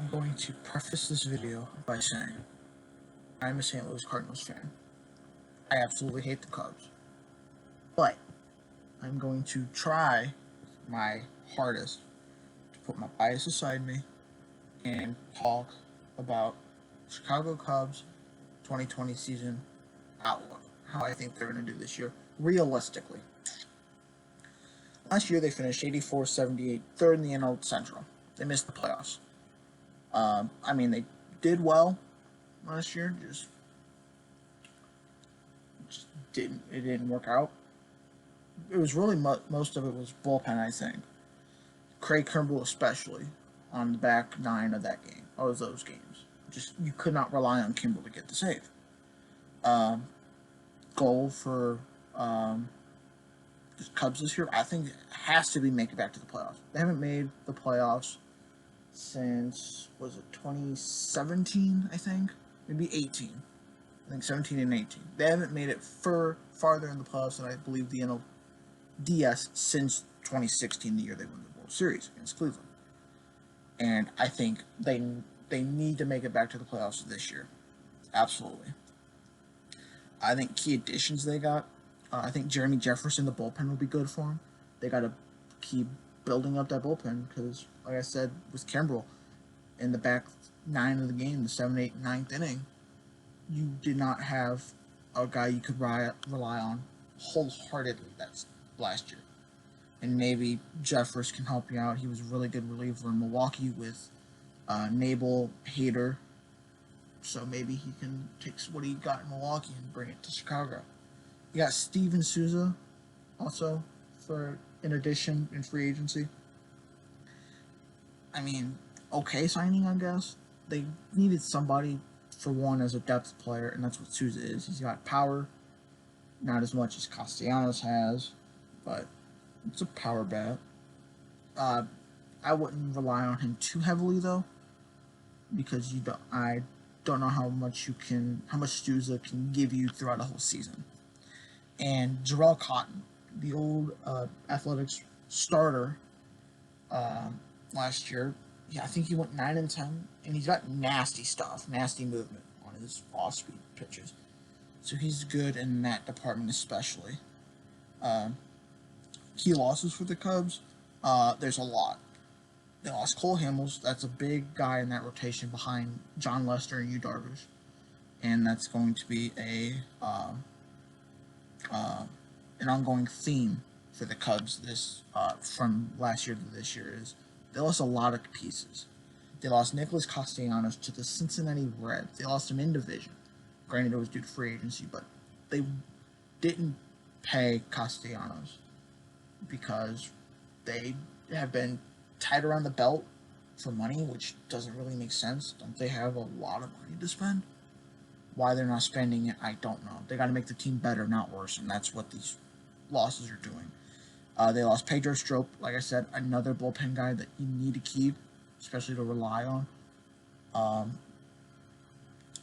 I'm going to preface this video by saying I'm a St. Louis Cardinals fan. I absolutely hate the Cubs, but I'm going to try my hardest to put my bias aside me and talk about Chicago Cubs 2020 season outlook, how I think they're going to do this year, realistically. Last year they finished 84-78, third in the NL Central. They missed the playoffs. They did well last year, just didn't work out. It was really most of it was bullpen, I think. Craig Kimbrel especially on the back nine of those games. Just you could not rely on Kimbrel to get the save. Goal for the Cubs this year, I think, has to be make it back to the playoffs. They haven't made the playoffs since, was it 2017, I think? Maybe 18. I think 17 and 18. They haven't made it farther in the playoffs than I believe the NLDS since 2016, the year they won the World Series against Cleveland. And I think they need to make it back to the playoffs this year. Absolutely. I think key additions they got, I think Jeremy Jefferson, the bullpen, will be good for them. They got to keep building up that bullpen because, like I said, with Kimbrel in the back nine of the game, the 7th, 8th, 9th inning, you did not have a guy you could rely on wholeheartedly that's last year. And maybe Jeffers can help you out. He was a really good reliever in Milwaukee with Nabel, Hader. So maybe he can take what he got in Milwaukee and bring it to Chicago. You got Steven Souza also in addition in free agency. Okay signing, I guess. They needed somebody for one as a depth player, and that's what Souza is. He's got power, not as much as Castellanos has, but it's a power bat. I wouldn't rely on him too heavily though, because I don't know how much Souza can give you throughout a whole season. And Jarrell Cotton, the old Athletics starter last year, I think he went 9 and 10, and he's got nasty stuff, nasty movement on his off-speed pitches. So he's good in that department especially. Key losses for the Cubs, there's a lot. They lost Cole Hamels. That's a big guy in that rotation behind John Lester and Yu Darvish. And that's going to be an ongoing theme for the Cubs from last year to this year is they lost a lot of pieces. They lost Nicholas Castellanos to the Cincinnati Reds. They lost him in division. Granted, it was due to free agency, but they didn't pay Castellanos because they have been tied around the belt for money, which doesn't really make sense. Don't they have a lot of money to spend? Why they're not spending it, I don't know. They got to make the team better, not worse, and that's what these losses are doing. They lost Pedro Strop, like I said, another bullpen guy that you need to keep, especially to rely on.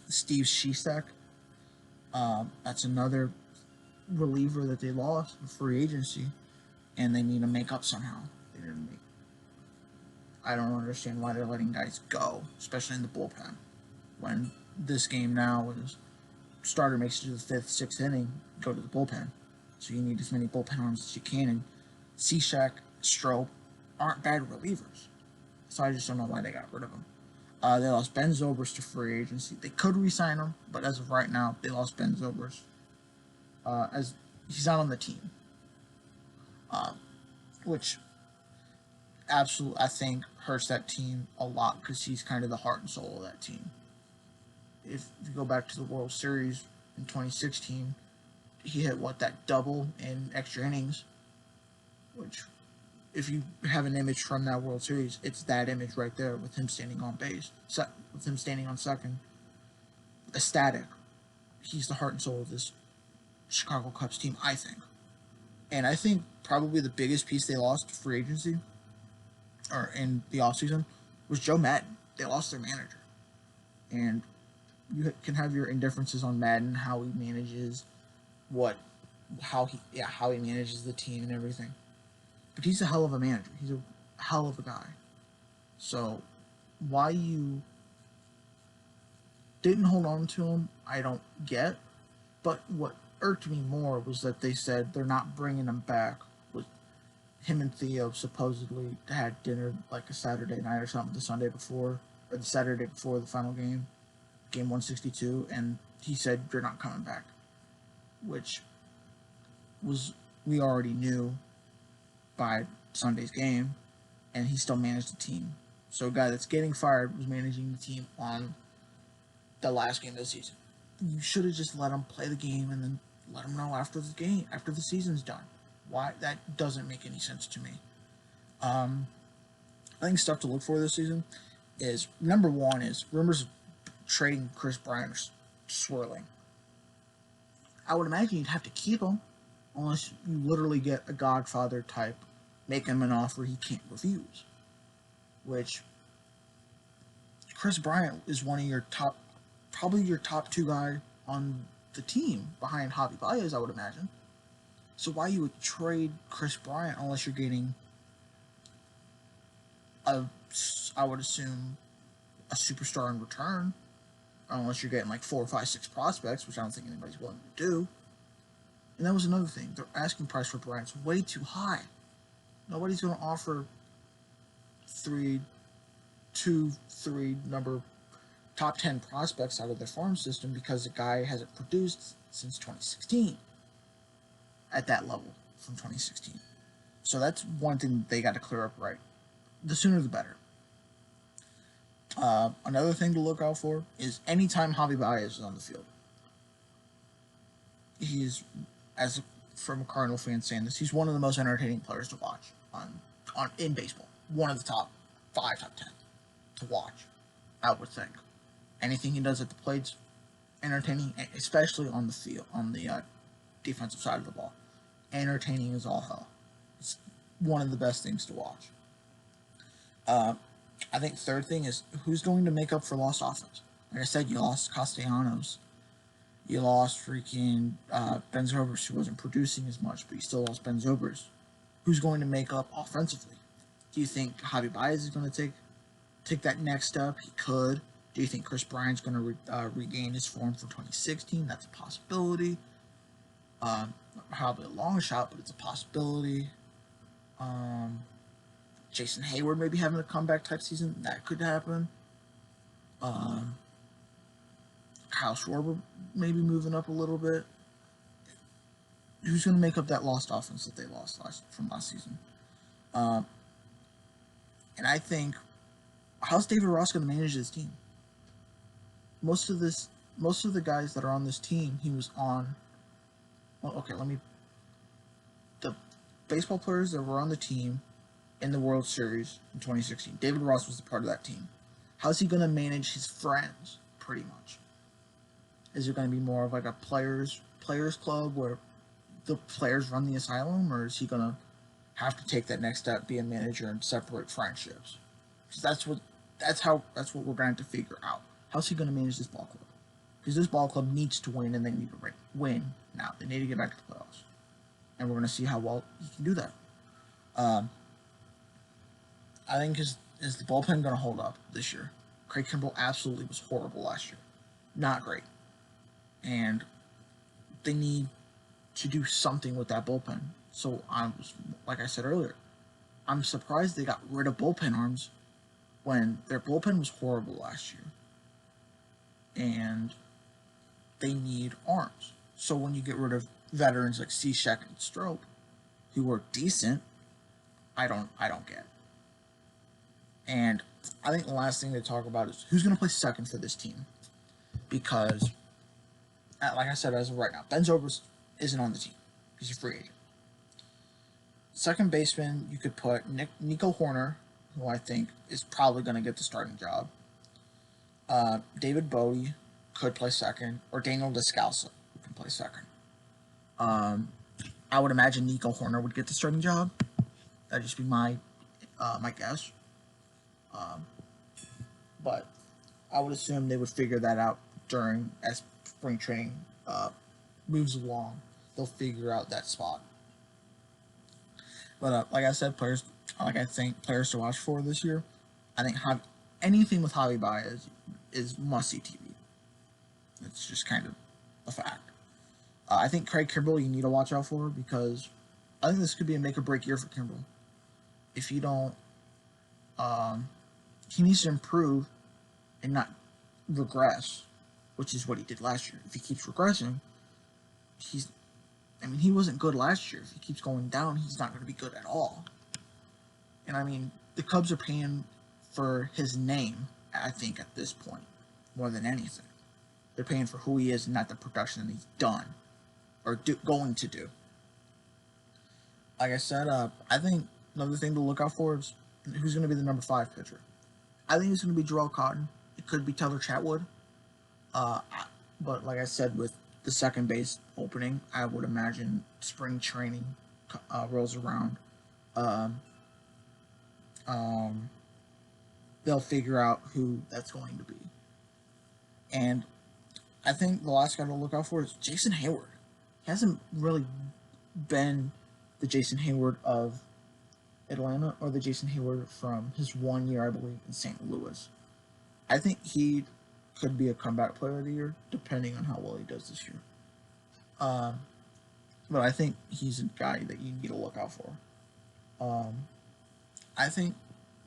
Steve Cishek, that's another reliever that they lost in free agency, and they need to make up somehow. I don't understand why they're letting guys go, especially in the bullpen. When this game now is starter makes it to the 5th, 6th inning, go to the bullpen. So you need as many bullpen arms as you can, and Cishek, Strop aren't bad relievers. So I just don't know why they got rid of them. They lost Ben Zobrist to free agency. They could re-sign him, but as of right now, they lost Ben Zobrist. As he's not on the team. Which absolutely, I think, hurts that team a lot because he's kind of the heart and soul of that team. If you go back to the World Series in 2016, he hit that double in extra innings, which, if you have an image from that World Series, it's that image right there with him standing on base, with him standing on second, ecstatic. He's the heart and soul of this Chicago Cubs team, I think. And I think probably the biggest piece they lost to free agency, or in the offseason, was Joe Maddon. They lost their manager. And you can have your indifferences on Madden, how he manages how he manages the team and everything. But he's a hell of a manager. He's a hell of a guy. So Why you didn't hold on to him, I don't get. But what irked me more was that they said they're not bringing him back. Was him and Theo supposedly had dinner like a Saturday night or something the Sunday before, or the Saturday before the final game, game 162, and he said you're not coming back, which was we already knew by Sunday's game, and he still managed the team. So a guy that's getting fired was managing the team on the last game of the season. You should have just let him play the game and then let him know after the game, after the season's done. Why? That doesn't make any sense to me. I think stuff to look for this season is number one is rumors of trading Chris Bryant are swirling. I would imagine you'd have to keep him unless you literally get a Godfather type, make him an offer he can't refuse. Which Chris Bryant is one of your top, probably your top two guy on the team behind Javi Baez, I would imagine. So why you would trade Chris Bryant unless you're getting I would assume a superstar in return, unless you're getting like 4, 5, 6 prospects, which I don't think anybody's willing to do. And that was another thing. Their asking price for Bryant's way too high. Nobody's going to offer 3 number top 10 prospects out of their farm system because the guy hasn't produced since 2016 at that level from 2016. So that's one thing they got to clear up right. The sooner the better. Another thing to look out for is anytime Javi Baez is on the field. He's, from a Cardinal fan saying this, he's one of the most entertaining players to watch in baseball. One of the top 5, top 10 to watch, I would think. Anything he does at the plate's entertaining, especially on the field, on the defensive side of the ball. Entertaining as all hell. It's one of the best things to watch. I think third thing is who's going to make up for lost offense. Like I said, you lost Castellanos. You lost freaking Ben Zobrist, who wasn't producing as much, but you still lost Ben Zobrist. Who's going to make up offensively? Do you think Javi Baez is going to take that next step? He could. Do you think Chris Bryant's going to regain his form from 2016? That's a possibility. Probably a long shot, but it's a possibility. Jason Hayward maybe having a comeback type season. That could happen. Kyle Schwarber maybe moving up a little bit. Who's going to make up that lost offense that they lost from last season? And I think, how's David Ross going to manage his team? Most of the guys that are on this team, he was on. Well, okay, the baseball players that were on the team in the World Series in 2016. David Ross was a part of that team. How's he going to manage his friends, pretty much? Is it going to be more of like a players club where the players run the asylum, or is he going to have to take that next step, be a manager, and separate friendships? Because that's what we're going to have to figure out. How's he going to manage this ball club? Because this ball club needs to win, and they need to win now. They need to get back to the playoffs, and we're going to see how well he can do that. I think is the bullpen going to hold up this year? Craig Kimbrell absolutely was horrible last year. Not great. And they need to do something with that bullpen. So like I said earlier, I'm surprised they got rid of bullpen arms when their bullpen was horrible last year. And they need arms. So when you get rid of veterans like Cishek and Strop, who are decent, I don't get. And I think the last thing to talk about is who's going to play second for this team. Because, like I said, as of right now, Ben Zobrist isn't on the team. He's a free agent. Second baseman, you could put Nico Hoerner, who I think is probably going to get the starting job. David Bote could play second, or Daniel Descalso, who can play second. I would imagine Nico Hoerner would get the starting job. That'd just be my guess. But I would assume they would figure that out as spring training moves along. They'll figure out that spot. But like I said, players to watch for this year. I think anything with Javi Baez is must-see TV. It's just kind of a fact. I think Craig Kimbrel you need to watch out for, because I think this could be a make-or-break year for Kimbrel. If you don't, he needs to improve and not regress, which is what he did last year. If he keeps regressing, he wasn't good last year. If he keeps going down, he's not going to be good at all. And I mean, the Cubs are paying for his name, I think, at this point, more than anything. They're paying for who he is and not the production that he's done, or going to do. Like I said, I think another thing to look out for is who's going to be the number 5 pitcher. I think it's going to be Jarrell Cotton. It could be Tyler Chatwood. But like I said, with the second base opening, I would imagine spring training rolls around. They'll figure out who that's going to be. And I think the last guy to look out for is Jason Heyward. He hasn't really been the Jason Heyward of Atlanta, or the Jason Heyward from his 1 year, I believe, in St. Louis. I think he could be a comeback player of the year, depending on how well he does this year. But I think he's a guy that you need to look out for. I think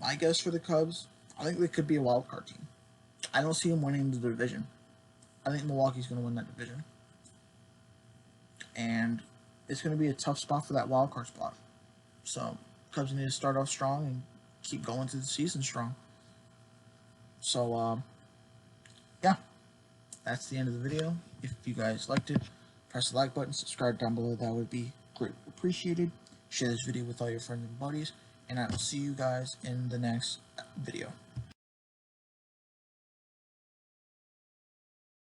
my guess for the Cubs, I think they could be a wild card team. I don't see them winning the division. I think Milwaukee's going to win that division. And it's going to be a tough spot for that wild card spot. So, Cubs need to start off strong and keep going through the season strong. So, yeah. That's the end of the video. If you guys liked it, press the like button, subscribe down below. That would be greatly appreciated. Share this video with all your friends and buddies. And I will see you guys in the next video.